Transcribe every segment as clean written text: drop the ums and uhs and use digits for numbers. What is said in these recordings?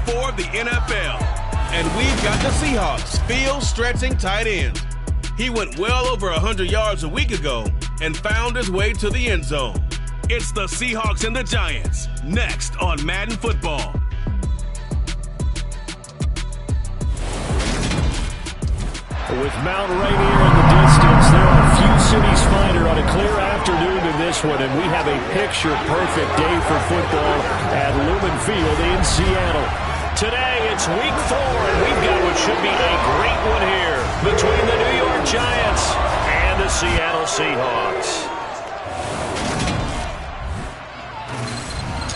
4 of the NFL. And we've got the Seahawks field-stretching tight end. He went well over 100 yards a week ago and found his way to the end zone. It's the Seahawks and the Giants, next on Madden Football. With Mount Rainier in the distance, there are few cities finer on a clear afternoon than this one, and we have a picture-perfect day for football at Lumen Field in Seattle. Today, it's week 4, and we've got what should be a great one here between the New York Giants and the Seattle Seahawks.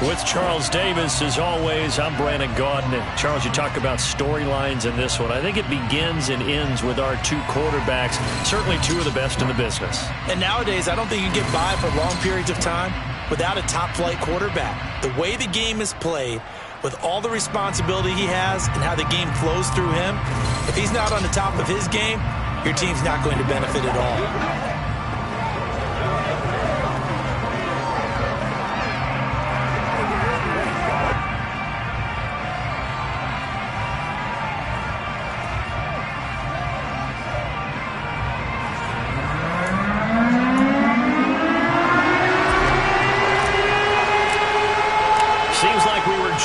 With Charles Davis, as always, I'm Brandon Gaudin. Charles, you talk about storylines in this one. I think it begins and ends with our two quarterbacks, certainly two of the best in the business. And nowadays, I don't think you can get by for long periods of time without a top-flight quarterback. The way the game is played, with all the responsibility he has and how the game flows through him, if he's not on the top of his game, your team's not going to benefit at all.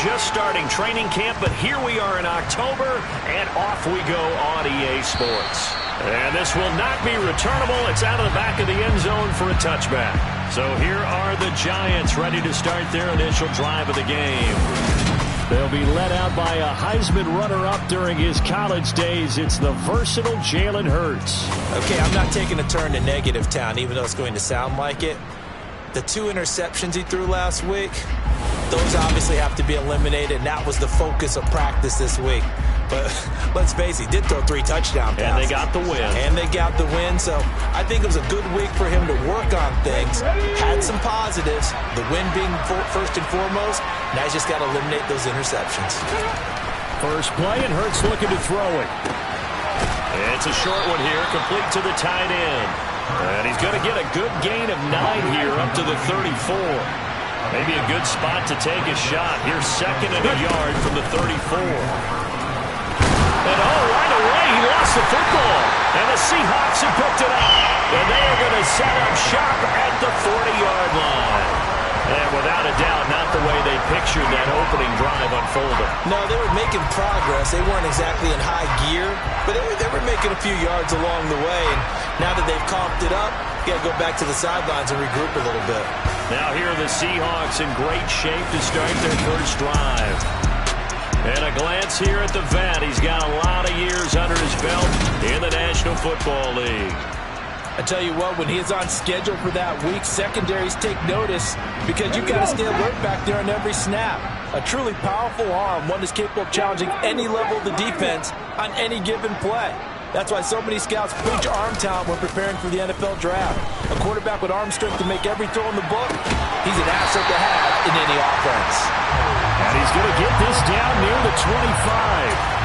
Just starting training camp, but here we are in October, and off we go on EA Sports. And this will not be returnable. It's out of the back of the end zone for a touchback. So here are the Giants ready to start their initial drive of the game. They'll be led out by a Heisman runner-up during his college days. It's the versatile Jalen Hurts. Okay, I'm not taking a turn to negative town, even though it's going to sound like it. The 2 interceptions he threw last week, those obviously have to be eliminated, and that was the focus of practice this week. But let's face it, he did throw 3 touchdown passes. And they got the win. So I think it was a good week for him to work on things. Had some positives, the win being first and foremost. Now he's just got to eliminate those interceptions. First play, and Hurts looking to throw it. It's a short one here, complete to the tight end. And he's going to get a good gain of 9 here up to the 34. Maybe a good spot to take a shot. Here's second and a yard from the 34. And right away, he lost the football. And the Seahawks have picked it up. And they are going to set up shop at the 40-yard line. And without a doubt, not the way they pictured that opening drive unfolding. No, they were making progress. They weren't exactly in high gear, but they were making a few yards along the way. And now that they've coughed it up, you got to go back to the sidelines and regroup a little bit. Now here are the Seahawks in great shape to start their first drive. And a glance here at the vet. He's got a lot of years under his belt in the National Football League. I tell you what, when he is on schedule for that week, secondaries take notice because you've got to stay alert back there on every snap. A truly powerful arm, one that's capable of challenging any level of the defense on any given play. That's why so many scouts preach arm talent when preparing for the NFL draft. A quarterback with arm strength to make every throw in the book, he's an asset to have in any offense. And he's going to get this down near the 25.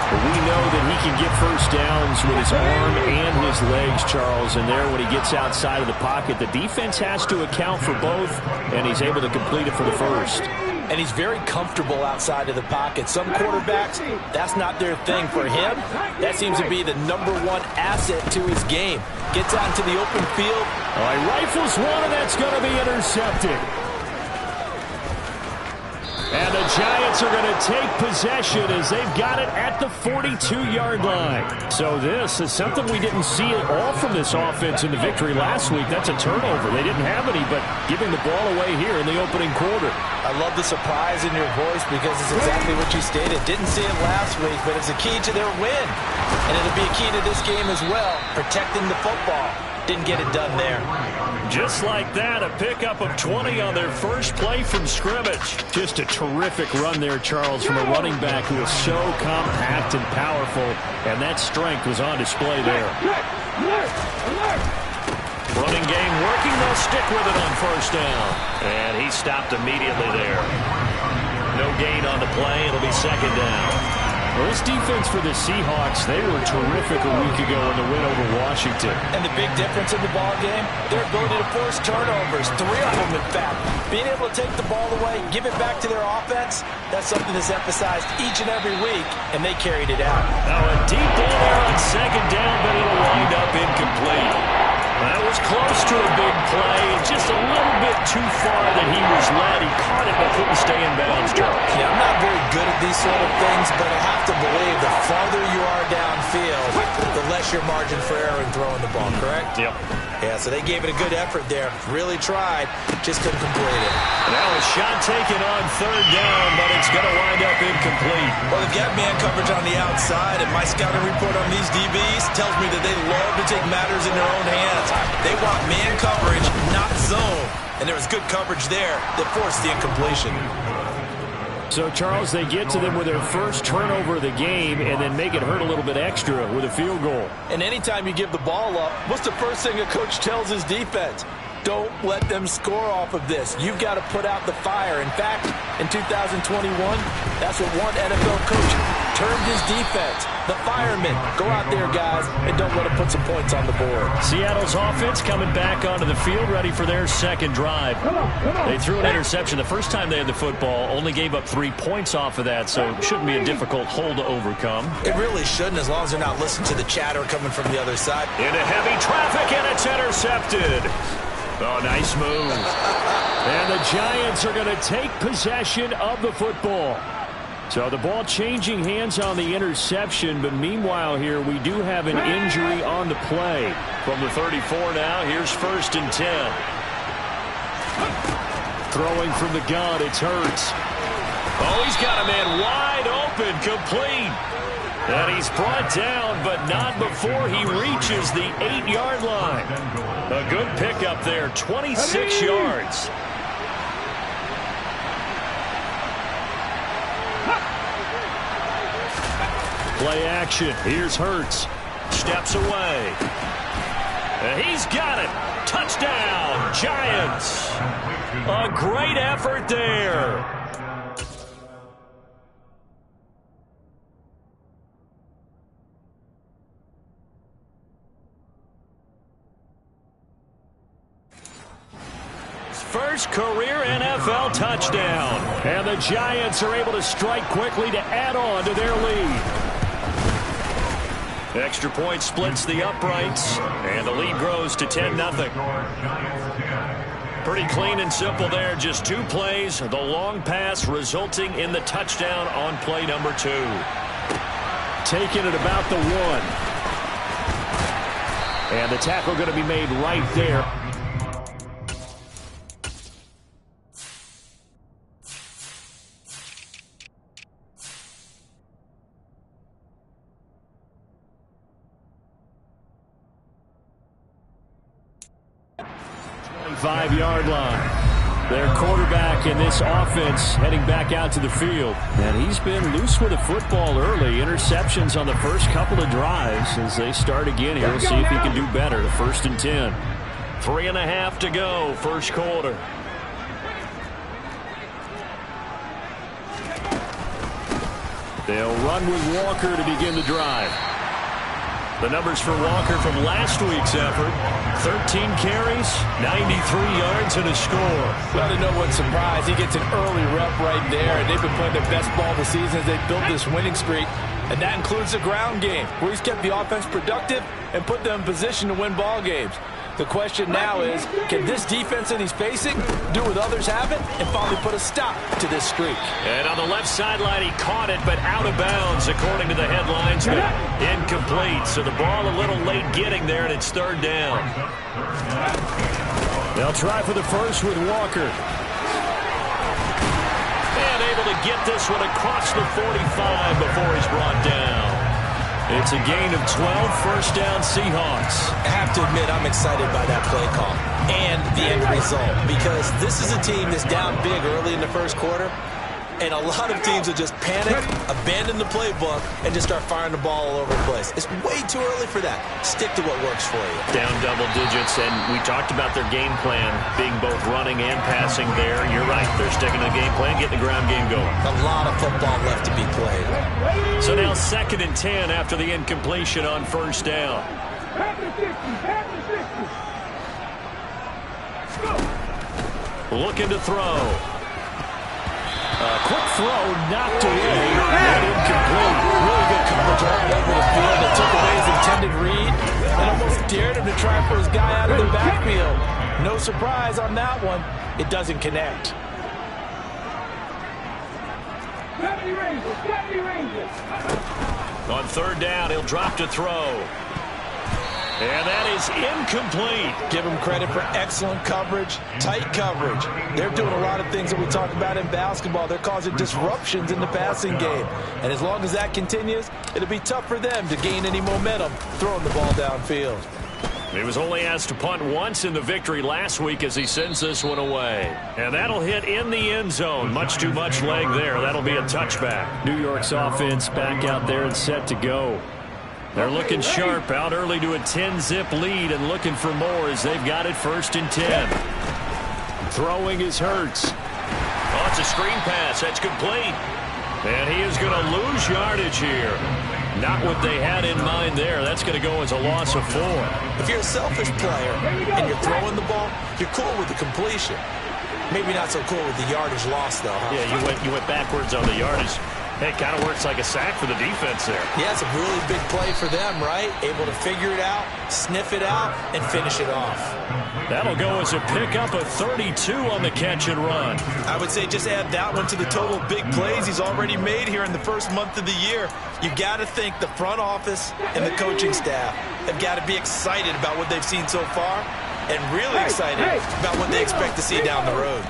But we know that he can get first downs with his arm and his legs, Charles. And there, when he gets outside of the pocket, the defense has to account for both, and he's able to complete it for the first. And he's very comfortable outside of the pocket. Some quarterbacks, that's not their thing. For him, that seems to be the #1 asset to his game. Gets out into the open field. He rifles one, and that's going to be intercepted. And the Giants are going to take possession as they've got it at the 42-yard line. So this is something we didn't see at all from this offense in the victory last week. That's a turnover. They didn't have any, but giving the ball away here in the opening quarter. I love the surprise in your voice because it's exactly what you stated. Didn't see it last week, but it's a key to their win. And it'll be a key to this game as well, protecting the football. Didn't get it done there. Just like that, a pickup of 20 on their first play from scrimmage. Just a terrific run there, Charles, from a running back who is so compact and powerful, and that strength was on display there. Running game working, they'll stick with it on first down. And he stopped immediately there. No gain on the play, it'll be second down. Well, this defense for the Seahawks, they were terrific a week ago in the win over Washington. And the big difference in the ball game, their ability to force turnovers, 3 of them in fact. Being able to take the ball away, give it back to their offense, that's something that's emphasized each and every week, and they carried it out. Now a deep ball there on second down, but it'll wind up incomplete. That was close to a big play, just a little bit too far that he was led. He caught it but couldn't stay in bounds, Charles. Yeah, I'm not very good at these sort of things, but I have to believe the farther you are downfield, the less your margin for error in throwing the ball, correct? Yep. Yeah, so they gave it a good effort there. Really tried, just couldn't complete it. Now a shot taken on third down, but it's going to wind up incomplete. Well, they've got man coverage on the outside, and my scouting report on these DBs tells me that they love to take matters in their own hands. They want man coverage, not zone. And there was good coverage there that forced the incompletion. So, Charles, they get to them with their first turnover of the game and then make it hurt a little bit extra with a field goal. And anytime you give the ball up, what's the first thing a coach tells his defense? Don't let them score off of this. You've got to put out the fire. In fact, in 2021, that's what one NFL coach termed his defense. The firemen. Go out there, guys, and don't let them put some points on the board. Seattle's offense coming back onto the field, ready for their second drive. They threw an interception the first time they had the football, only gave up 3 points off of that, so it shouldn't be a difficult hole to overcome. It really shouldn't, as long as they're not listening to the chatter coming from the other side. Into heavy traffic, and it's intercepted. Oh, nice move. And the Giants are going to take possession of the football. So the ball changing hands on the interception, but meanwhile here we do have an injury on the play. From the 34 now, here's 1st and 10. Throwing from the gun, it's Hurts. Oh, he's got a man wide open, complete. And he's brought down, but not before he reaches the 8-yard line. A good pickup there, 26 yards. Play action. Here's Hurts. Steps away. And he's got it. Touchdown, Giants. A great effort there. First career NFL touchdown. And the Giants are able to strike quickly to add on to their lead. Extra point splits the uprights, and the lead grows to 10-0. Pretty clean and simple there. Just 2 plays. The long pass resulting in the touchdown on play number 2. Taking it about the 1. And the tackle going to be made right there. Five-yard line. Their quarterback in this offense heading back out to the field. And he's been loose with the football early. Interceptions on the first couple of drives. As they start again here, we'll see if he can do better. 1st and 10. 3.5 to go, first quarter. They'll run with Walker to begin the drive. The numbers for Walker from last week's effort: 13 carries, 93 yards, and a score. Well, to no one's surprise, he gets an early rep right there, and they've been playing their best ball this season as they built this winning streak. And that includes the ground game, where he's kept the offense productive and put them in position to win ball games. The question now is, can this defense that he's facing do what others haven't and finally put a stop to this streak? And on the left sideline, he caught it, but out of bounds, according to the headlines, but incomplete. So the ball a little late getting there, and it's 3rd down. They'll try for the first with Walker. And able to get this one across the 45 before he's brought down. It's a gain of 12, 1st down Seahawks. I have to admit, I'm excited by that play call and the end result, because this is a team that's down big early in the first quarter, And a lot of teams will just panic, abandon the playbook, and just start firing the ball all over the place. It's way too early for that. Stick to what works for you. Down double digits, and we talked about their game plan being both running and passing there. You're right. They're sticking to the game plan, getting the ground game going. A lot of football left to be played. So now 2nd and 10 after the incompletion on 1st down. Looking to throw. Quick throw, knocked away, and incomplete. Really good coverage all over the field that took away his intended read and almost dared him to try for his guy out of the backfield. No surprise on that one. It doesn't connect. On 3rd down, he'll drop to throw. And that is incomplete. Give them credit for excellent coverage, tight coverage. They're doing a lot of things that we talk about in basketball. They're causing disruptions in the passing game. And as long as that continues, it'll be tough for them to gain any momentum throwing the ball downfield. He was only asked to punt once in the victory last week as he sends this one away. And that'll hit in the end zone. Much too much leg there. That'll be a touchback. New York's offense back out there and set to go. They're looking sharp, out early to a 10-zip lead and looking for more as they've got it 1st and 10. Throwing is Hurts. Oh, it's a screen pass. That's complete. And he is going to lose yardage here. Not what they had in mind there. That's going to go as a loss of 4. If you're a selfish player and you're throwing the ball, you're cool with the completion. Maybe not so cool with the yardage loss, though, huh? Yeah, you went backwards on the yardage. It kind of works like a sack for the defense there. Yeah, it's a really big play for them, right? Able to figure it out, sniff it out, and finish it off. That'll go as a pickup of 32 on the catch and run. I would say just add that one to the total big plays he's already made here in the first month of the year. You got to think the front office and the coaching staff have got to be excited about what they've seen so far and really excited about what they expect to see down the road.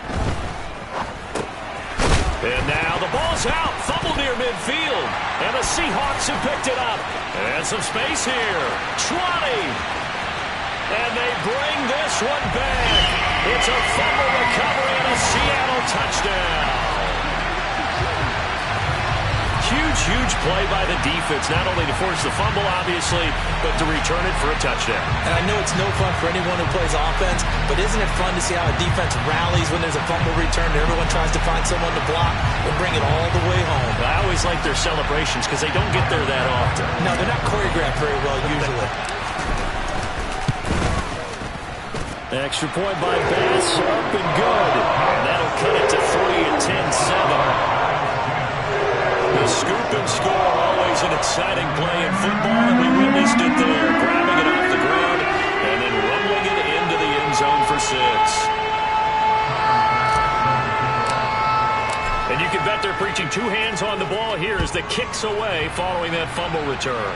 And now the ball's out. Fumble near midfield. And the Seahawks have picked it up. And some space here. 20. And they bring this one back. It's a fumble recovery and a Seattle touchdown. Huge play by the defense, not only to force the fumble, obviously, but to return it for a touchdown. And I know it's no fun for anyone who plays offense, but isn't it fun to see how a defense rallies when there's a fumble return and everyone tries to find someone to block and bring it all the way home? I always like their celebrations because they don't get there that often. No, they're not choreographed very well usually. Extra point by Bass, up and good. And that'll cut it to 3 at 10-7. The scoop and score, always an exciting play in football, and we witnessed it there. Grabbing it off the ground and then rumbling it into the end zone for 6. And you can bet they're preaching 2 hands on the ball here as the kick's away following that fumble return.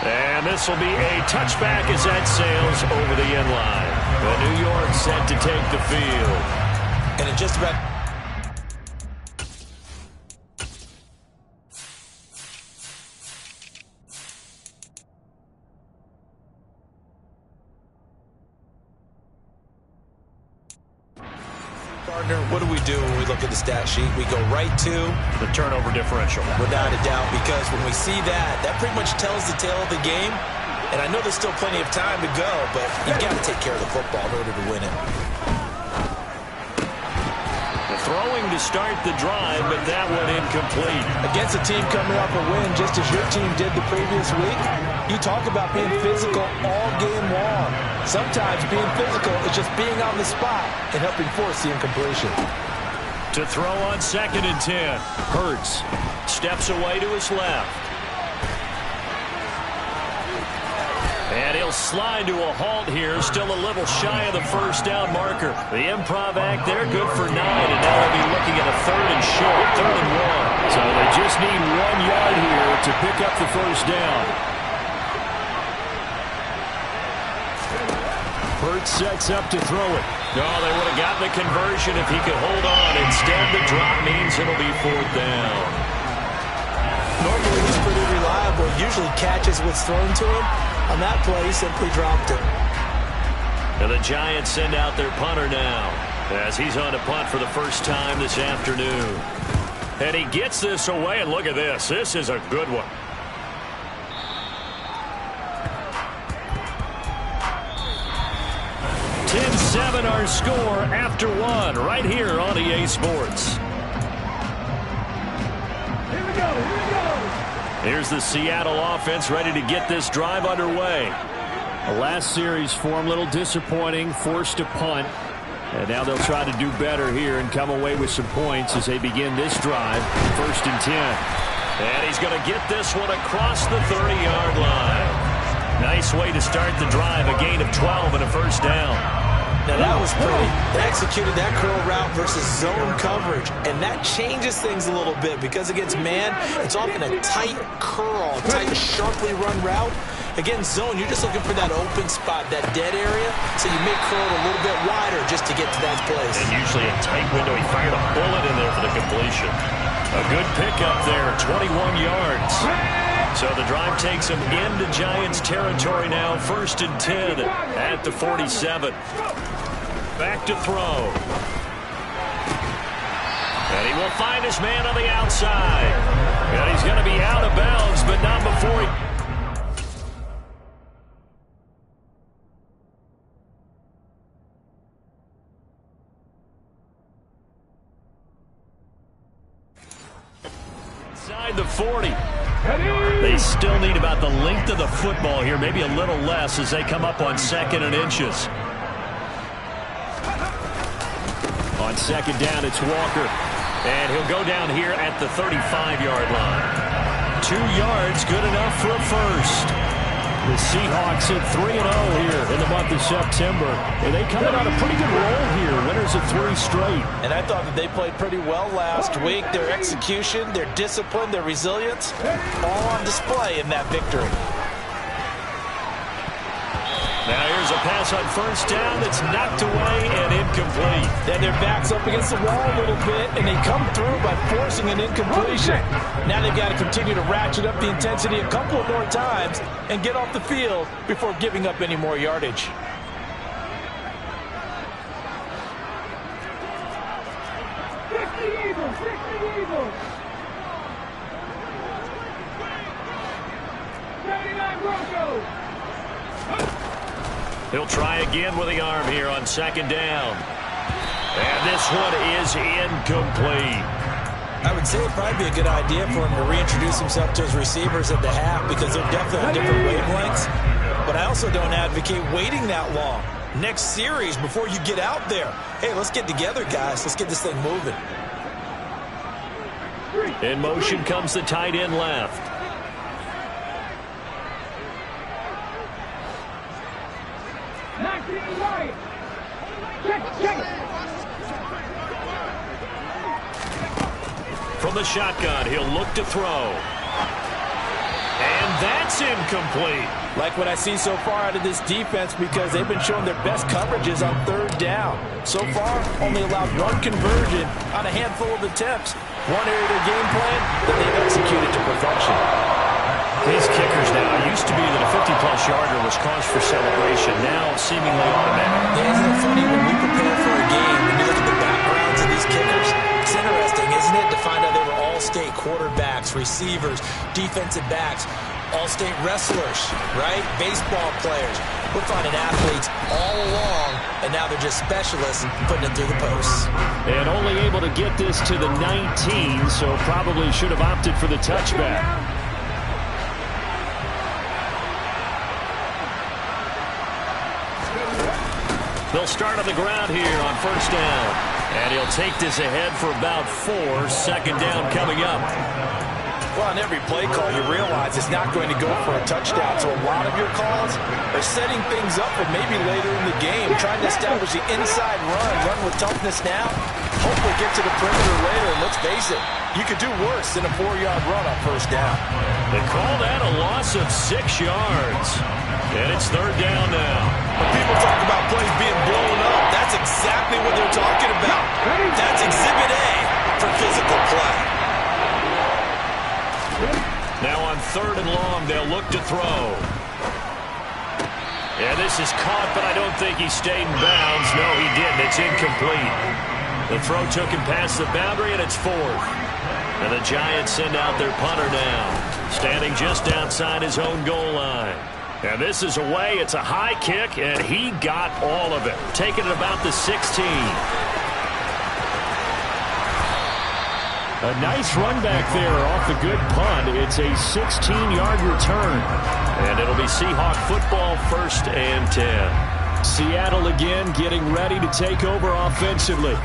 And this will be a touchback as that sails over the end line. But New York set to take the field. And it just about... What do we do when we look at the stat sheet? We go right to the turnover differential. Without a doubt, because when we see that, that pretty much tells the tale of the game. And I know there's still plenty of time to go, but you've got to take care of the football in order to win it. The throwing to start the drive, but that one incomplete. Against a team coming off a win, just as your team did the previous week, you talk about being physical all game long. Sometimes being physical is just being on the spot and helping force the incompletion. To throw on 2nd and 10. Hurts steps away to his left. And he'll slide to a halt here, still a little shy of the first down marker. The improv act there, good for 9, and now they'll be looking at a 3rd and short, 3rd and 1. So they just need 1 yard here to pick up the first down. Hurts sets up to throw it. No, they would have gotten the conversion if he could hold on. Instead, the drop means it'll be 4th down. Normally, he's pretty reliable. Usually catches what's thrown to him. On that play, he simply dropped it. And the Giants send out their punter now. as he's on to punt for the first time this afternoon. And he gets this away, and look at this. This is a good one. Ten-7 our score after one right here on EA Sports. Here we go. Here's the Seattle offense ready to get this drive underway. The last series for him, a little disappointing, forced to punt. And now they'll try to do better here and come away with some points as they begin this drive. 1st and 10. And he's going to get this one across the 30-yard line. Nice way to start the drive, a gain of 12 and a first down. Now that was pretty. They executed that curl route versus zone coverage, and that changes things a little bit because against man, it's often a tight curl, tight, sharply run route. Against zone, you're just looking for that open spot, that dead area, so you make curl a little bit wider just to get to that place. And usually a tight window. He fired a bullet in there for the completion. A good pickup there, 21 yards. So the drive takes him into Giants territory now, 1st and 10 at the 47. Back to throw. And he will find his man on the outside. And he's going to be out of bounds, but not before he... Inside the 40. They still need about the length of the football here, maybe a little less as they come up on 2nd and inches. On 2nd down, it's Walker. And he'll go down here at the 35-yard line. 2 yards, good enough for a first. The Seahawks at 3-0 here in the month of September. And they coming on a pretty good roll here. Winners of 3 straight. And I thought that they played pretty well last week. Their execution, their discipline, their resilience, all on display in that victory. Now here's a pass on 1st down that's knocked away and incomplete. Then their back's up against the wall a little bit, and they come through by forcing an incompletion. Now they've got to continue to ratchet up the intensity a couple of more times and get off the field before giving up any more yardage. He'll try again with the arm here on 2nd down. And this one is incomplete. I would say it'd probably be a good idea for him to reintroduce himself to his receivers at the half because they're definitely on different wavelengths. But I also don't advocate waiting that long. Next series before you get out there. Hey, let's get together, guys. Let's get this thing moving. In motion comes the tight end left. From the shotgun, he'll look to throw. And that's incomplete. Like what I see so far out of this defense because they've been showing their best coverages on 3rd down. So far, only allowed 1 conversion on a handful of attempts. One area of their game plan that they've executed to perfection. These kickers now, it used to be that a 50-plus yarder was cause for celebration. Now, seemingly automatic. Yeah, isn't it funny when we prepare for a game, when you look at the backgrounds of these kickers, it's interesting, isn't it, to find out they were all-state quarterbacks, receivers, defensive backs, all-state wrestlers, right? Baseball players. We're finding athletes all along, and now they're just specialists putting it through the posts. And only able to get this to the 19, so probably should have opted for the touchback. They'll start on the ground here on 1st down. And he'll take this ahead for about 4. 2nd down coming up. Well, on every play call, you realize it's not going to go for a touchdown. So a lot of your calls are setting things up for maybe later in the game, trying to establish the inside run with toughness now, hopefully get to the perimeter later. And let's face it, you could do worse than a 4-yard run on 1st down. They call that a loss of 6 yards. And it's 3rd down now. When people talk about plays being blown up, that's exactly what they're talking about. That's Exhibit A for physical play. Now on 3rd and long, they'll look to throw. Yeah, this is caught, but I don't think he stayed in bounds. No, he didn't. It's incomplete. The throw took him past the boundary, and it's 4th. And the Giants send out their punter now, standing just outside his own goal line. And this is away. It's a high kick, and he got all of it, taking it about the 16. A nice run back there off the good punt. It's a 16-yard return. And it'll be Seahawk football, 1st and 10. Seattle again getting ready to take over offensively.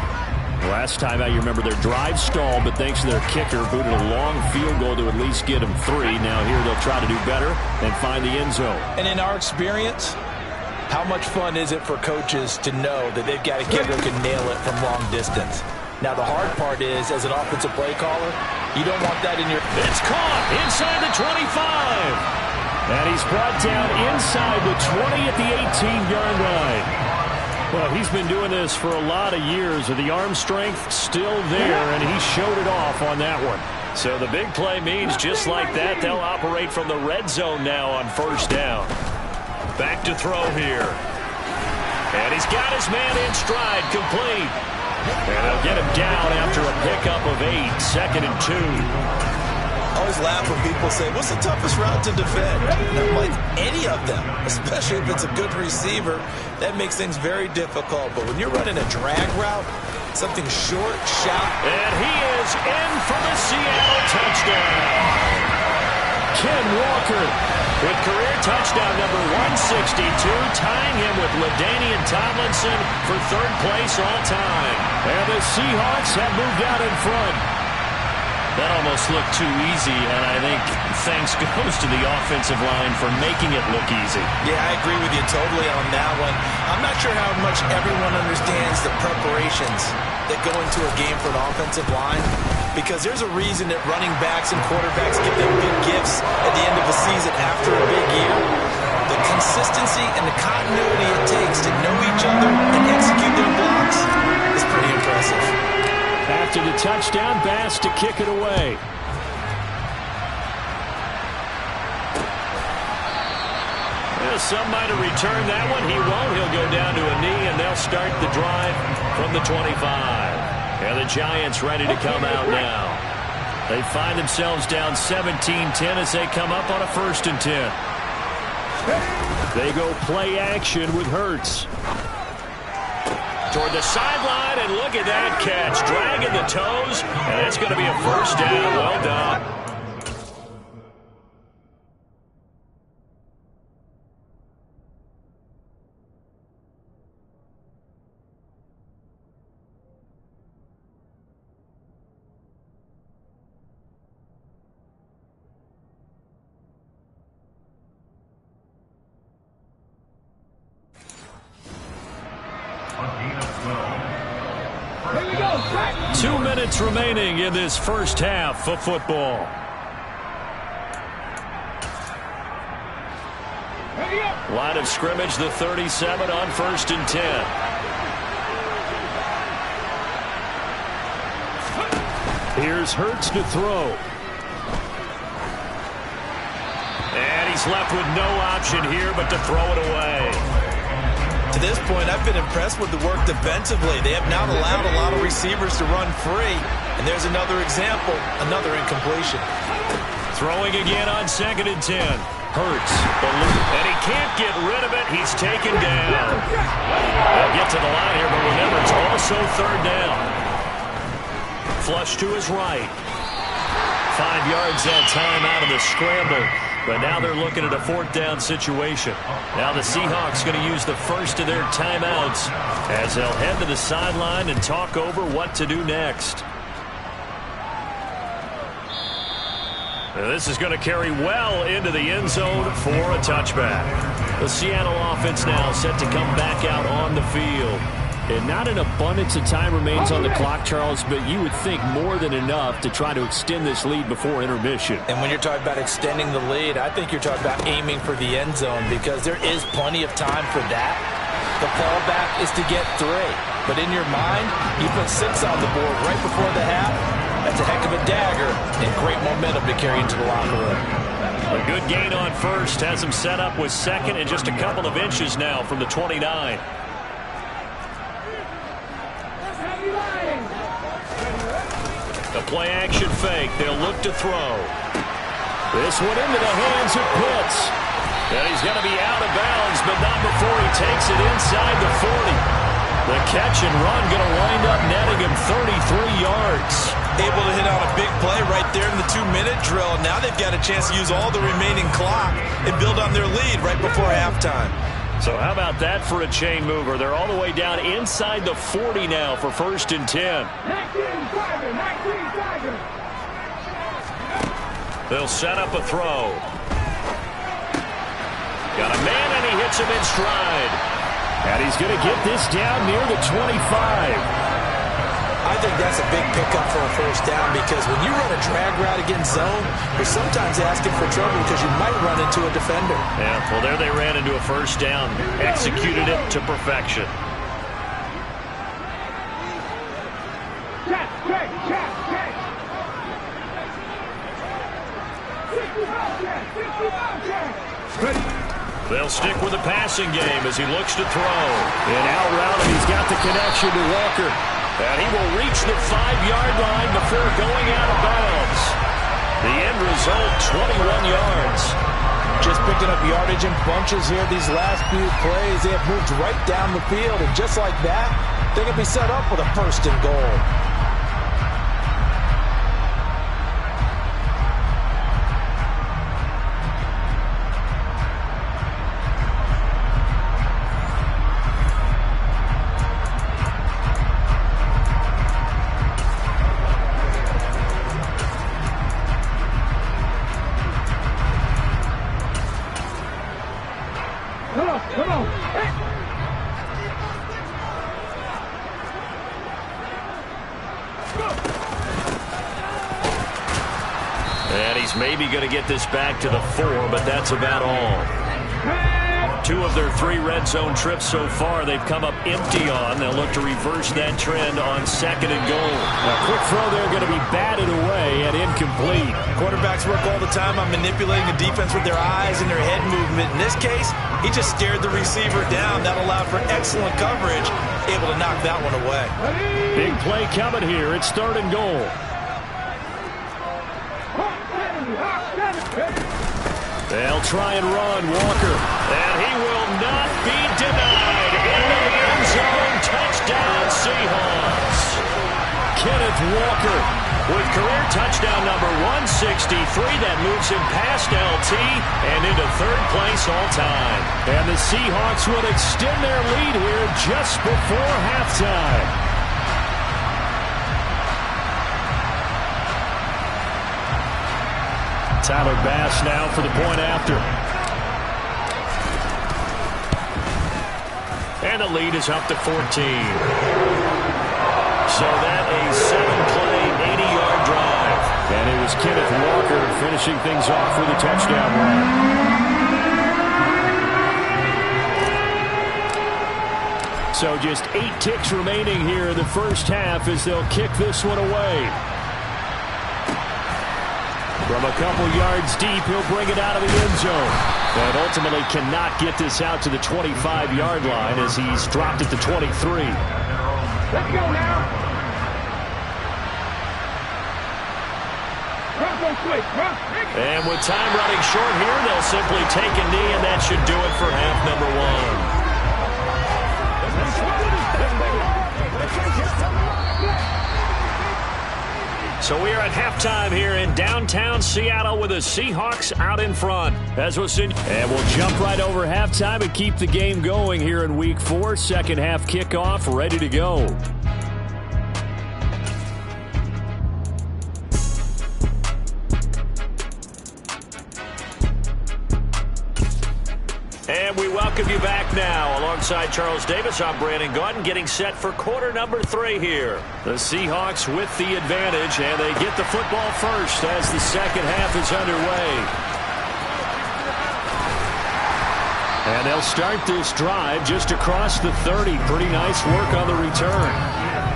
Last time out, you remember their drive stalled, but thanks to their kicker, booted a long field goal to at least get them 3. Now here they'll try to do better and find the end zone. And in our experience, how much fun is it for coaches to know that they've got a kicker who can nail it from long distance? Now the hard part is, as an offensive play caller, you don't want that in your... It's caught inside the 25. And he's brought down inside the 20 at the 18-yard line. Well, he's been doing this for a lot of years. The arm strength still there, and he showed it off on that one. So the big play means just like that, they'll operate from the red zone now on 1st down. Back to throw here. And he's got his man in stride, complete. And they'll get him down after a pickup of 8, 2nd and 2. I always laugh when people say, what's the toughest route to defend? And I'm like, any of them, especially if it's a good receiver, that makes things very difficult. But when you're running a drag route, something short, shallow. And he is in for the Seattle touchdown. Ken Walker with career touchdown number 162, tying him with LaDainian Tomlinson for 3rd place all time. And the Seahawks have moved out in front. That almost looked too easy, and I think thanks goes to the offensive line for making it look easy. Yeah, I agree with you totally on that one. I'm not sure how much everyone understands the preparations that go into a game for an offensive line, because there's a reason that running backs and quarterbacks get them big gifts at the end of a season after a big year. The consistency and the continuity it takes to know each other and execute their blocks is pretty impressive. After the touchdown, Bass to kick it away. Well, some might have returned that one. He won't. He'll go down to a knee, and they'll start the drive from the 25. And the Giants ready to come out now. They find themselves down 17-10 as they come up on a 1st and 10. They go play action with Hurts. Toward the sideline, and look at that catch. Dragging the toes, and it's going to be a 1st down. Well done. Here we go. 2 minutes remaining in this first half of football. Line of scrimmage, the 37 on 1st and 10. Here's Hurts to throw. And he's left with no option here but to throw it away. To this point, I've been impressed with the work defensively. They have now allowed a lot of receivers to run free. And there's another example, another incompletion. Throwing again on 2nd and 10. Hurts, and he can't get rid of it. He's taken down. They'll get to the line here, but remember, it's also 3rd down. Flush to his right. 5 yards that time out of the scramble. But now they're looking at a 4th down situation. Now the Seahawks going to use the first of their timeouts as they'll head to the sideline and talk over what to do next. Now this is going to carry well into the end zone for a touchback. The Seattle offense now set to come back out on the field. And not an abundance of time remains on the clock, Charles, but you would think more than enough to try to extend this lead before intermission. And when you're talking about extending the lead, I think you're talking about aiming for the end zone, because there is plenty of time for that. The fallback is to get 3. But in your mind, you put 6 on the board right before the half. That's a heck of a dagger and great momentum to carry into the locker room. A good gain on first has him set up with second and just a couple of inches now from the 29. The play action fake. They'll look to throw. This one into the hands of Pitts. And he's going to be out of bounds, but not before he takes it inside the 40. The catch and run going to wind up netting him 33 yards. Able to hit on a big play right there in the 2-minute drill. Now they've got a chance to use all the remaining clock and build on their lead right before halftime. So how about that for a chain mover? They're all the way down inside the 40 now for 1st and 10. They'll set up a throw. Got a man, and he hits him in stride. And he's going to get this down near the 25. I think that's a big pickup for a first down because when you run a drag route against zone, you're sometimes asking for trouble because you might run into a defender. Yeah, well, there they ran into a first down. Executed it to perfection. They'll stick with the passing game as he looks to throw. And out route, and he's got the connection to Walker. And he will reach the 5-yard line before going out of bounds. The end result, 21 yards. Just picking up yardage in bunches here these last few plays. They have moved right down the field, and just like that, they can be set up with a 1st and goal. Maybe going to get this back to the 4, but that's about all. 2 of their 3 red zone trips so far they've come up empty on. They'll look to reverse that trend on 2nd and goal. A quick throw there going to be batted away and incomplete. Quarterbacks work all the time on manipulating the defense with their eyes and their head movement. In this case, he just stared the receiver down. That allowed for excellent coverage, able to knock that one away. Big play coming here. It's 3rd and goal. They'll try and run Walker. And he will not be denied. Into the end zone. Touchdown, Seahawks. Kenneth Walker with career touchdown number 163. That moves him past LT and into 3rd place all time. And the Seahawks will extend their lead here just before halftime. Tyler Bass now for the point after. And the lead is up to 14. So that a 7-play, 80-yard drive. And it was Kenneth Walker finishing things off with a touchdown run. So just 8 ticks remaining here in the first half as they'll kick this one away. From a couple yards deep, he'll bring it out of the end zone. But ultimately cannot get this out to the 25-yard line as he's dropped it to 23. Let's go now. And with time running short here, they'll simply take a knee, and that should do it for half number 1. So we are at halftime here in downtown Seattle with the Seahawks out in front. As we'll see. And we'll jump right over halftime and keep the game going here in Week 4. Second half kickoff ready to go. And we welcome you back now. Alongside Charles Davis, I'm Brandon Gaudin, getting set for quarter number 3 here. The Seahawks with the advantage, and they get the football first as the second half is underway. And they'll start this drive just across the 30. Pretty nice work on the return.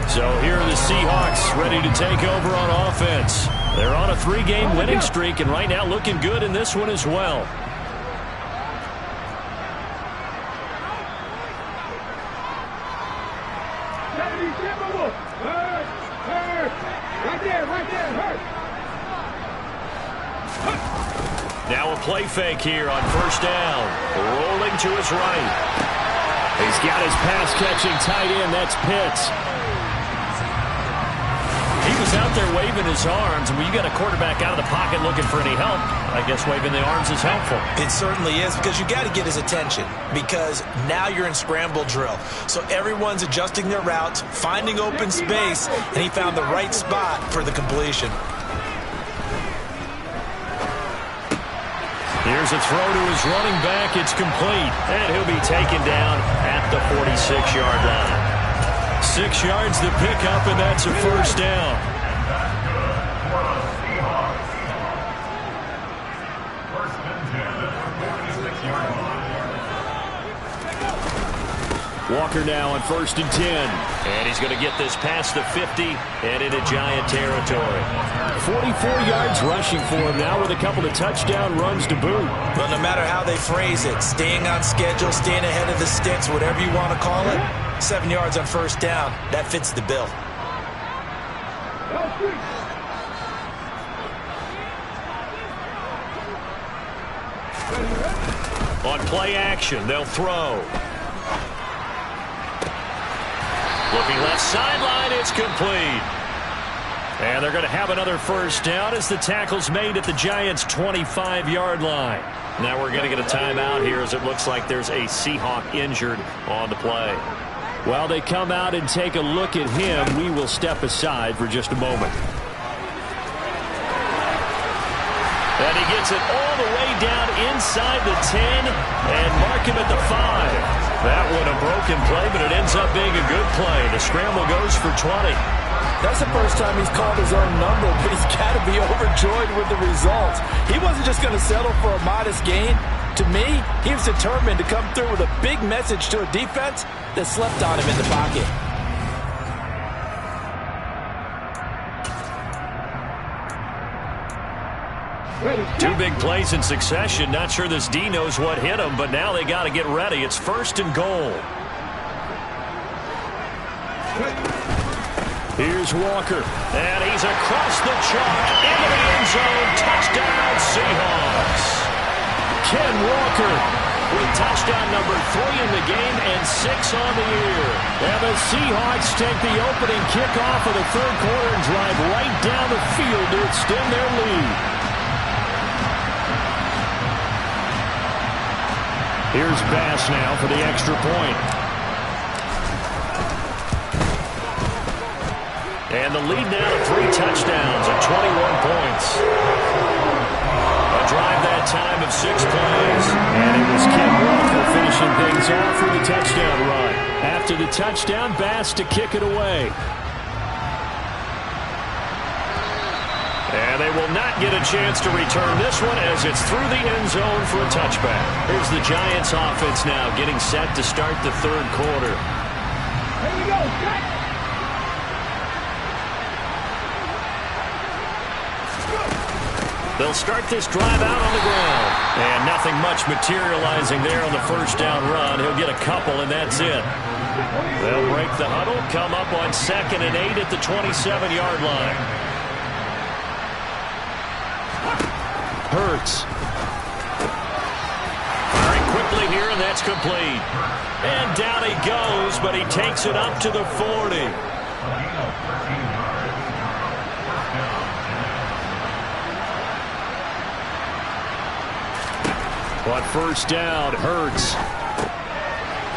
So here are the Seahawks ready to take over on offense. They're on a 3-game winning streak, and right now looking good in this one as well. Now a play fake here on first down. Rolling to his right. He's got his pass-catching tight end. That's Pitts. He was out there waving his arms, and when you got a quarterback out of the pocket looking for any help, I guess waving the arms is helpful. It certainly is, because you got to get his attention, because now you're in scramble drill. So everyone's adjusting their routes, finding open space, and he found the right spot for the completion. Here's a throw to his running back. It's complete, and he'll be taken down at the 46-yard line. 6 yards to pick up, and that's a first down. Walker now on 1st and 10. And he's going to get this past the 50 and into Giant territory. 44 yards rushing for him now with a couple of touchdown runs to boot. But no matter how they phrase it, staying on schedule, staying ahead of the sticks, whatever you want to call it, 7 yards on first down, that fits the bill. On play action, they'll throw. Looking left sideline, it's complete. And they're going to have another first down as the tackle's made at the Giants' 25-yard line. Now we're going to get a timeout here as it looks like there's a Seahawk injured on the play. While they come out and take a look at him, we will step aside for just a moment. And he gets it all the way down inside the 10 and mark him at the 5. That one a broken play, but it ends up being a good play. The scramble goes for 20. That's the first time he's called his own number, but he's got to be overjoyed with the results. He wasn't just going to settle for a modest gain. To me, he was determined to come through with a big message to a defense that slept on him in the pocket. Two big plays in succession. Not sure this D knows what hit him, but now they got to get ready. It's 1st and goal. Here's Walker. And he's across the chalk into the end zone. Touchdown, Seahawks. Ken Walker with touchdown number 3 in the game and 6 on the year. And the Seahawks take the opening kickoff of the 3rd quarter and drive right down the field to extend their lead. Here's Bass now for the extra point. And the lead now to 3 touchdowns at 21 points. A drive that time of 6 plays. And it was Ken Walker finishing things off with a touchdown run. After the touchdown, Bass to kick it away. And they will not get a chance to return this one as it's through the end zone for a touchback. Here's the Giants offense now getting set to start the 3rd quarter. Here we go, set. They'll start this drive out on the ground. And nothing much materializing there on the first down run. He'll get a couple, and that's it. They'll break the huddle, come up on 2nd and 8 at the 27-yard line. Hurts. Firing quickly here, and that's complete. And down he goes, but he takes it up to the 40. On first down, Hurts.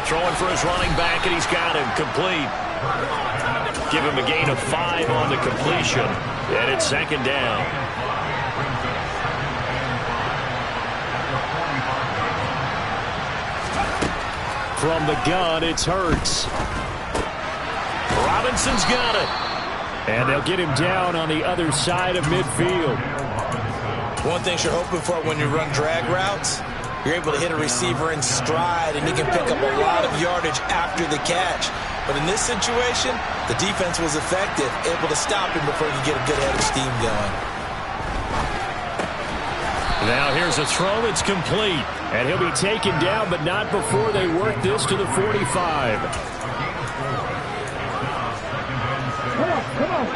Throwing for his running back, and he's got him complete. Give him a gain of 5 on the completion. And it's 2nd down. From the gun, it's Hurts. Robinson's got it. And they'll get him down on the other side of midfield. One thing you're hoping for when you run drag routes, you're able to hit a receiver in stride, and he can pick up a lot of yardage after the catch. But in this situation, the defense was effective, able to stop him before he could get a good head of steam going. Now here's a throw that's complete. And he'll be taken down, but not before they work this to the 45. Come on.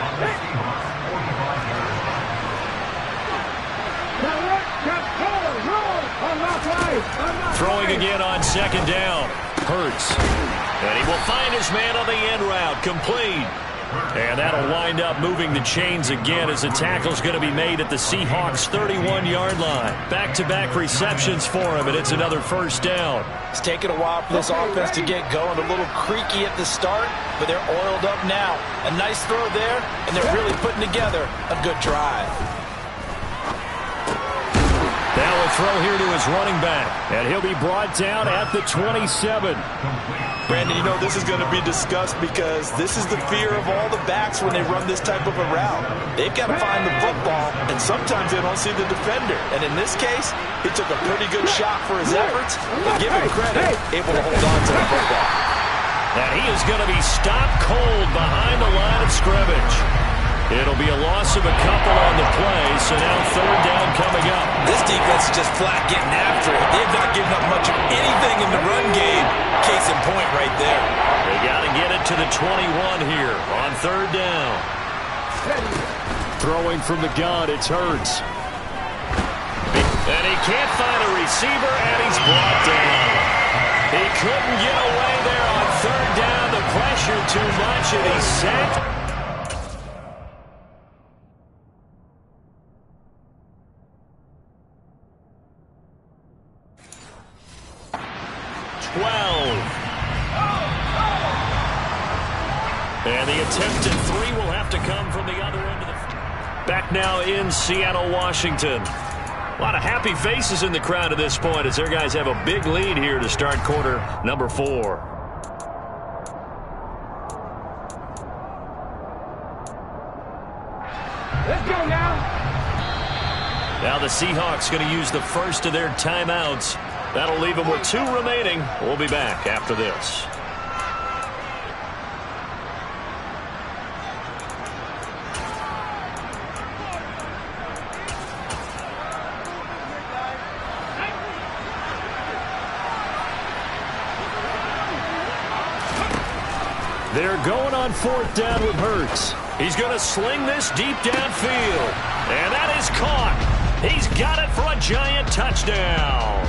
Throwing again on second down. Hurts. And he will find his man on the end route. Complete. And that'll wind up moving the chains again as the tackle's going to be made at the Seahawks' 31-yard line. Back-to-back receptions for him, and it's another first down. It's taken a while for this offense to get going. A little creaky at the start, but they're oiled up now. A nice throw there, and they're really putting together a good drive. Now a throw here to his running back, and he'll be brought down at the 27. Brandon, you know this is going to be discussed because this is the fear of all the backs when they run this type of a route. They've got to find the football, and sometimes they don't see the defender. And in this case, he took a pretty good shot for his efforts, but give him credit, able to hold on to the football. And he is going to be stopped cold behind the line of scrimmage. It'll be a loss of a couple on the play, so now third down coming up. This defense is just flat getting after it. They've not given up much of anything in the run game. Case in point right there. They got to get it to the 21 here on third down. Throwing from the gun, it's Hurts. And he can't find a receiver, and he's brought down. He couldn't get away there on third down. The pressure too much, and he's sacked. 12. And the attempted three will have to come from the other end of the field. Back now in Seattle, Washington. A lot of happy faces in the crowd at this point as their guys have a big lead here to start quarter number 4. Let's go now. Now the Seahawks going to use the first of their timeouts. That'll leave them with 2 remaining. We'll be back after this. They're going on fourth down with Hurts. He's going to sling this deep downfield. And that is caught. He's got it for a giant touchdown.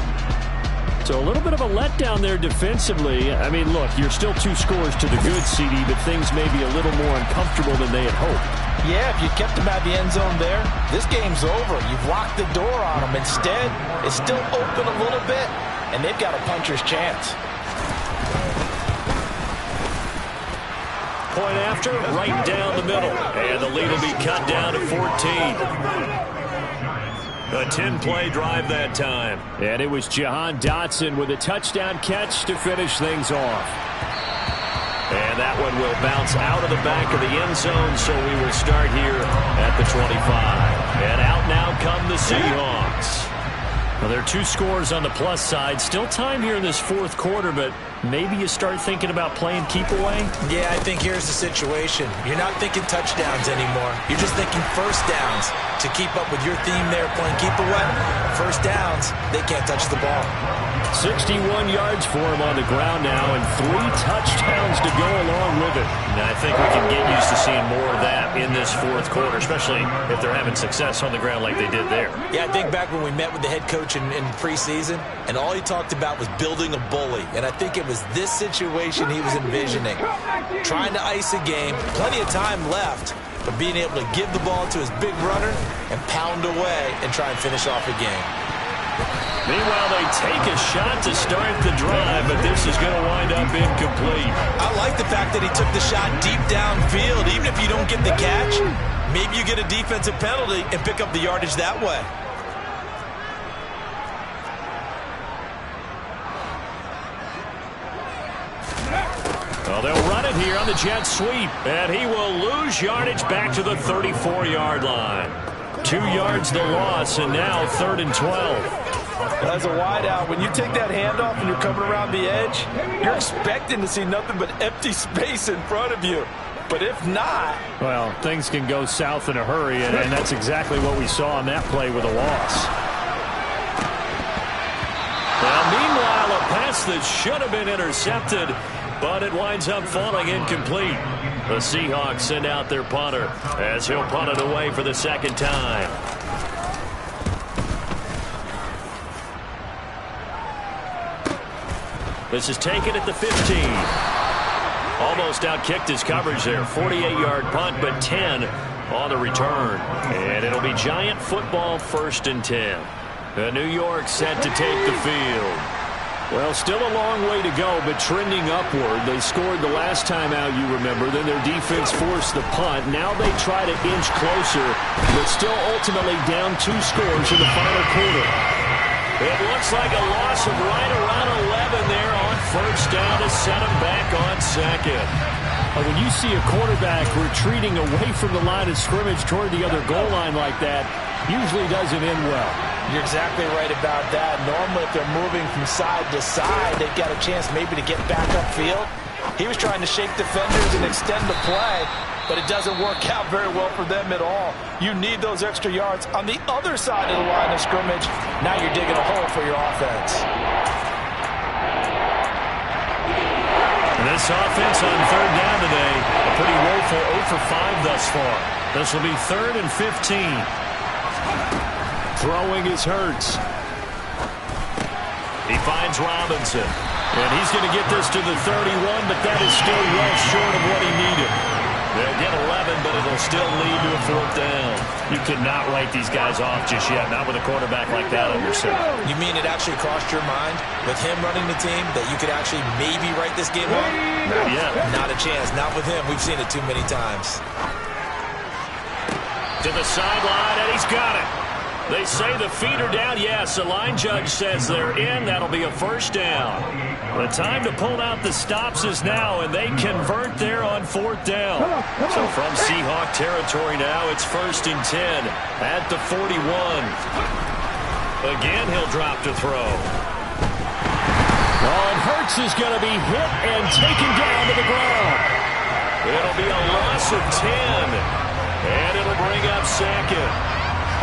So a little bit of a letdown there defensively. I mean, look, you're still 2 scores to the good, CD, but things may be a little more uncomfortable than they had hoped. Yeah, if you kept them out of the end zone there, this game's over. You've locked the door on them. Instead, it's still open a little bit, and they've got a puncher's chance. Point after, right down the middle. And the lead will be cut down to 14. A 10-play drive that time. And it was Jahan Dotson with a touchdown catch to finish things off. And that one will bounce out of the back of the end zone, so we will start here at the 25. And out now come the Seahawks. Well, there are 2 scores on the plus side. Still time here in this fourth quarter, but maybe you start thinking about playing keep away? Yeah, I think here's the situation. You're not thinking touchdowns anymore. You're just thinking first downs. To keep up with your theme there, playing keep away, first downs, they can't touch the ball. 61 yards for him on the ground now and 3 touchdowns to go along with it. And I think we can get used to seeing more of that in this fourth quarter, especially if they're having success on the ground like they did there. Yeah, I think back when we met with the head coach in preseason, and all he talked about was building a bully. And I think it was this situation he was envisioning. Trying to ice a game, plenty of time left, but being able to give the ball to his big runner and pound away and try and finish off a game. Meanwhile, they take a shot to start the drive, but this is going to wind up incomplete. I like the fact that he took the shot deep downfield. Even if you don't get the catch, maybe you get a defensive penalty and pick up the yardage that way. Well, they'll run it here on the jet sweep, and he will lose yardage back to the 34-yard line. 2 yards the loss, and now 3rd and 12. As a wideout, when you take that handoff and you're coming around the edge, you're expecting to see nothing but empty space in front of you. But if not... Well, things can go south in a hurry, and that's exactly what we saw on that play with a loss. pass that should have been intercepted, but it winds up falling incomplete. The Seahawks send out their punter as he'll punt it away for the second time. This is taken at the 15. Almost outkicked his coverage there. 48-yard punt, but 10 on the return. And it'll be Giant football, 1st and 10. New York set to take the field. Well, still a long way to go, but trending upward. They scored the last time out, you remember. Then their defense forced the punt. Now they try to inch closer, but still ultimately down 2 scores in the final quarter. It looks like a loss of right around 11 there on 1st down to set him back on 2nd. When you see a quarterback retreating away from the line of scrimmage toward the other goal line like that, usually doesn't end well. You're exactly right about that. Normally, if they're moving from side to side, they've got a chance maybe to get back upfield. He was trying to shake defenders and extend the play, but it doesn't work out very well for them at all. You need those extra yards on the other side of the line of scrimmage. Now you're digging a hole for your offense. This offense on 3rd down today, a pretty woeful 0 for 5 thus far. This will be 3rd and 15. Throwing is Hurts. He finds Robinson. And he's going to get this to the 31, but that is still well short of what he needed. They'll get 11, but it'll still lead to a 4th down. You cannot write these guys off just yet, not with a quarterback like that on your center. You mean it actually crossed your mind with him running the team that you could actually maybe write this game off? Not yet. Not a chance. Not with him. We've seen it too many times. To the sideline, and he's got it. They say the feet are down. Yes, the line judge says they're in. That'll be a 1st down. The time to pull out the stops is now, and they convert there on 4th down. So from Seahawk territory now, it's 1st and 10 at the 41. Again, he'll drop to throw. And Hurts is going to be hit and taken down to the ground. It'll be a loss of 10, and it'll bring up 2nd.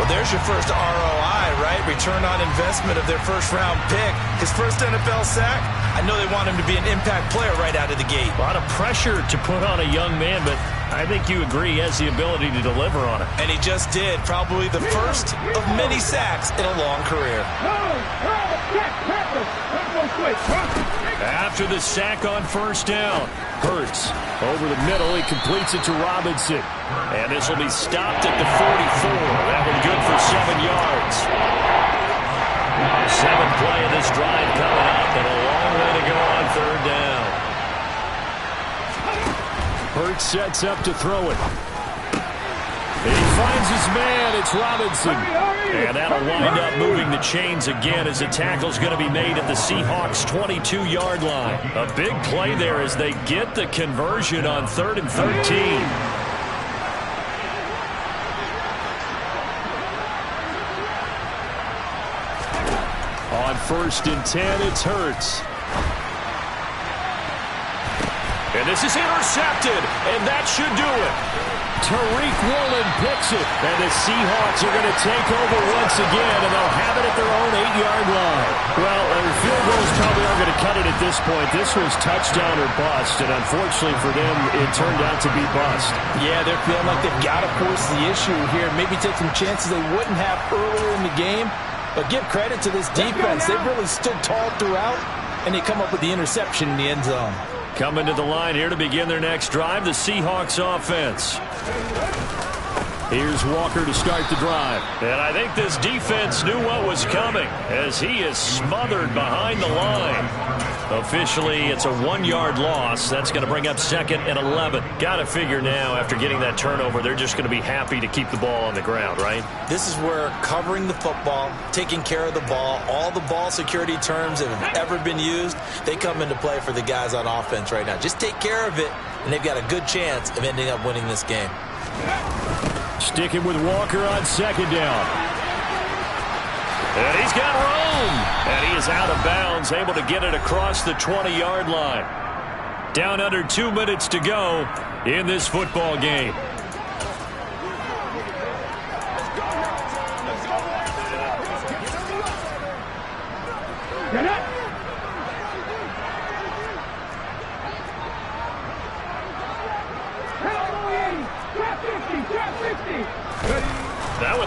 Well, there's your first ROI, right? Return on investment of their first-round pick. His first NFL sack. I know they want him to be an impact player right out of the gate. A lot of pressure to put on a young man, but I think you agree he has the ability to deliver on it. And he just did. Probably the first of many sacks in a long career. After the sack on 1st down, Hurts over the middle. He completes it to Robinson. And this will be stopped at the 44. That one good for 7 yards. 7th play of this drive coming up, and a long way to go on 3rd down. Hurts sets up to throw it. He finds his man. It's Robinson. And that'll wind up moving the chains again as the tackle's going to be made at the Seahawks' 22-yard line. A big play there as they get the conversion on 3rd and 13. On 1st and 10, it's Hurts. And this is intercepted, and that should do it. Tariq Woolen picks it, and the Seahawks are going to take over once again, and they'll have it at their own 8-yard line. Well, field goals probably aren't going to cut it at this point. This was touchdown or bust, and unfortunately for them, it turned out to be bust. Yeah, they're feeling like they've got to force the issue here, maybe take some chances they wouldn't have earlier in the game. But give credit to this defense. They've really stood tall throughout, and they come up with the interception in the end zone. Coming to the line here to begin their next drive, the Seahawks offense. Here's Walker to start the drive. And I think this defense knew what was coming as he is smothered behind the line. Officially, it's a 1-yard loss. That's going to bring up 2nd and 11. Got to figure now, after getting that turnover, they're just going to be happy to keep the ball on the ground, right? This is where covering the football, taking care of the ball, all the ball security terms that have ever been used, they come into play for the guys on offense right now. Just take care of it, and they've got a good chance of ending up winning this game. Sticking with Walker on 2nd down. And he's got room. And he is out of bounds, able to get it across the 20-yard line. Down under 2 minutes to go in this football game.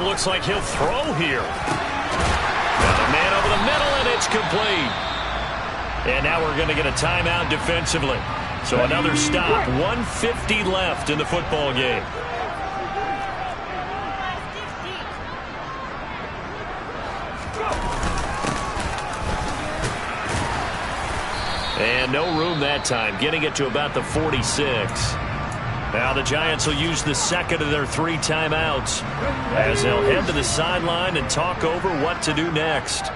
And looks like he'll throw here. And the man over the middle, and it's complete. And now we're going to get a timeout defensively. So another stop. 1:50 left in the football game. And no room that time, getting it to about the 46. Now the Giants will use the second of their 3 timeouts as they'll head to the sideline and talk over what to do next.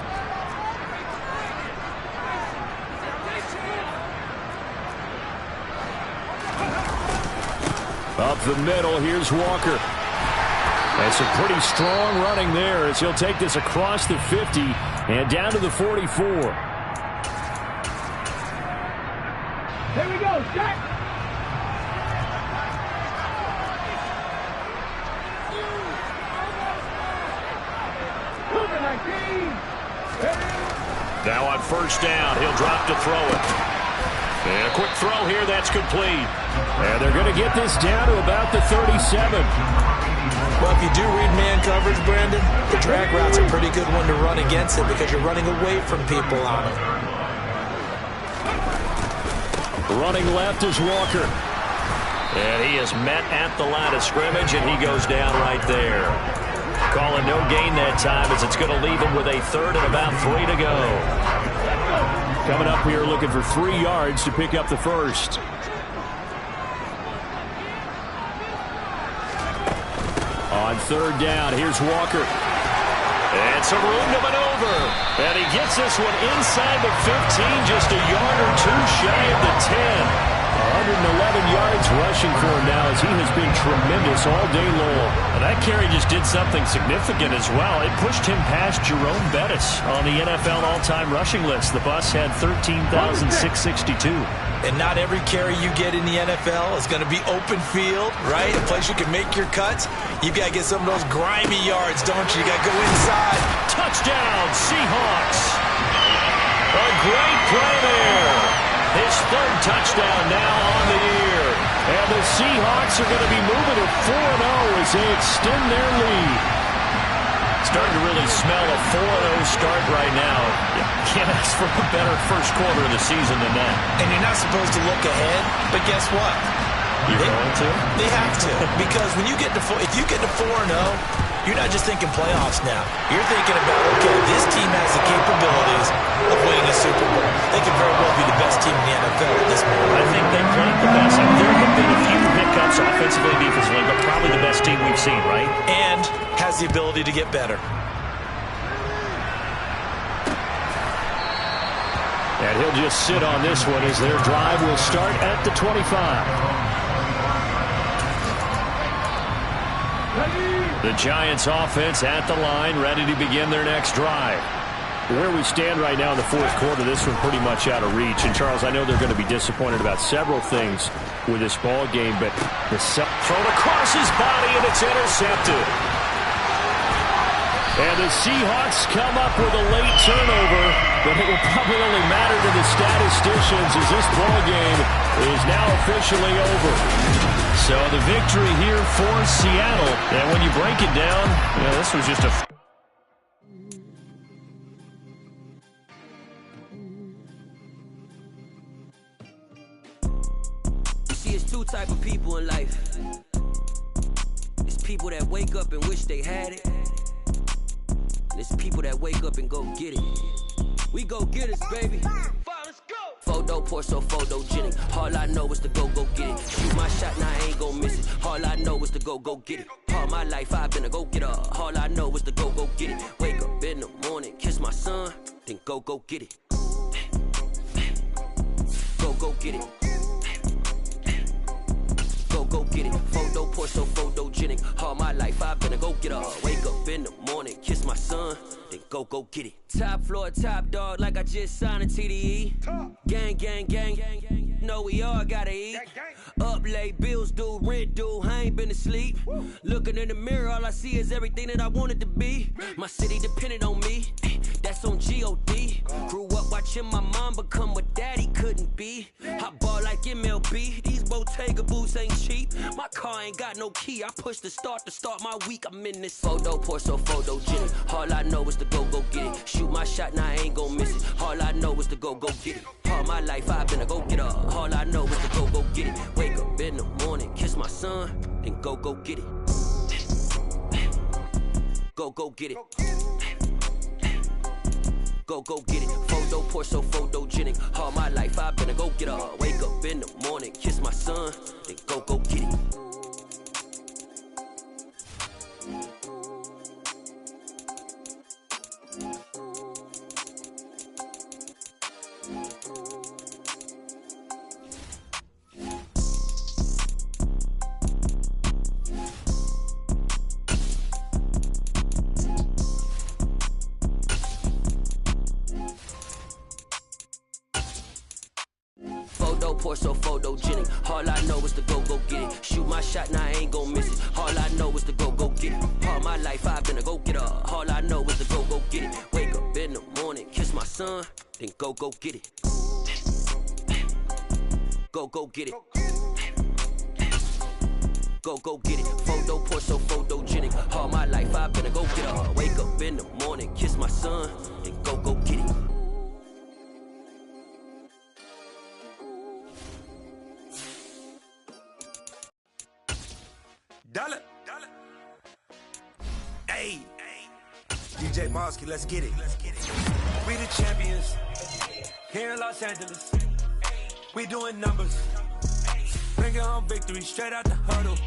Up the middle, here's Walker. And some pretty strong running there as he'll take this across the 50 and down to the 44. Here we go, Jack. Now on first down, he'll drop to throw it. And a quick throw here, that's complete. And they're going to get this down to about the 37. Well, if you do read man coverage, Brandon, the drag route's a pretty good one to run against it because you're running away from people on it. Running left is Walker. And he is met at the line of scrimmage, and he goes down right there. Calling no gain that time as it's going to leave him with a third and about 3 to go. Coming up here looking for 3 yards to pick up the first. On third down, here's Walker. And some room to maneuver. And he gets this one inside the 15, just a yard or 2 shy of the 10. 111 yards rushing for him now as he has been tremendous all day long. And that carry just did something significant as well. It pushed him past Jerome Bettis on the NFL all-time rushing list. The bus had 13,662. And not every carry you get in the NFL is going to be open field, right? A place you can make your cuts. You've got to get some of those grimy yards, don't you? You got to go inside. Touchdown, Seahawks. A great play there. His third touchdown now on the year. And the Seahawks are going to be moving to 4-0 as they extend their lead. Starting to really smell a 4-0 start right now. You can't ask for a better first quarter of the season than that. And you're not supposed to look ahead, but guess what? You're going to? They have to. Because when you get to if you get to 4-0, you're not just thinking playoffs now. You're thinking about, okay, this team has the capabilities of winning a Super Bowl. They could very well be the best team in the NFL at this moment. I think they played the best. There have been a few hiccups offensively and defensively, but probably the best team we've seen, right? And has the ability to get better. And he'll just sit on this one as their drive will start at the 25. The Giants offense at the line, ready to begin their next drive. Where we stand right now in the fourth quarter, this one pretty much out of reach. And, Charles, I know they're going to be disappointed about several things with this ball game, but the thrown across his body, and it's intercepted. And the Seahawks come up with a late turnover, but it will probably only matter to the statisticians as this ball game is now officially over. So the victory here for Seattle. And when you break it down, this was just a... See, it's 2 type of people in life. It's people that wake up and wish they had it. And it's people that wake up and go get it. We go get it, baby. Let's go. Photo pour so photogenic. All I know is to go get it. Shoot my shot, now I ain't gon' miss it. All I know is to go get it. All my life I've been a go-getter. All I know is to go get it. Wake up in the morning, kiss my son, then go get it. Go get it. Go get it. Photo pour so photogenic. All my life I've been a go-getter. Wake up in the morning, kiss my son, then go get it. Top floor, top dog, like I just signed a TDE. Gang. Know we all gotta eat. Up late, bills due, rent due, I ain't been asleep. Looking in the mirror, all I see is everything that I wanted to be. My city depended on me, that's on G.O.D. Grew up watching my mom become what daddy couldn't be. I ball like MLB, these bow Bottega boots ain't cheap. My car ain't got no key. I push the start to start my week. I'm in this photo, pour so photogenic. All I know is to go get it. Shoot my shot, now I ain't gon' miss it. All I know is to go get it. All my life I've been a go getter. All I know is to go get it. Wake up in the morning, kiss my son, then go get it. Go get it. Go get it. Photo, pour so photogenic. All my life I've been a go getter. Wake up in the morning, kiss my son, then go get it. Pour so photogenic. All I know is to go get it. Shoot my shot, now I ain't gon' miss it. All I know is to go get it. All my life I've been a go getter. All I know is to go get it. Wake up in the morning, kiss my son, then go get it. Go get it. Go get it. Photo, pour so photogenic. All my life I've been a go getter. Wake up in the morning, kiss my son, then go get it. Dollar. Hey. DJ Mosky, let's get it. We the champions here in Los Angeles. We doing numbers. Bring it home victory straight out the huddle.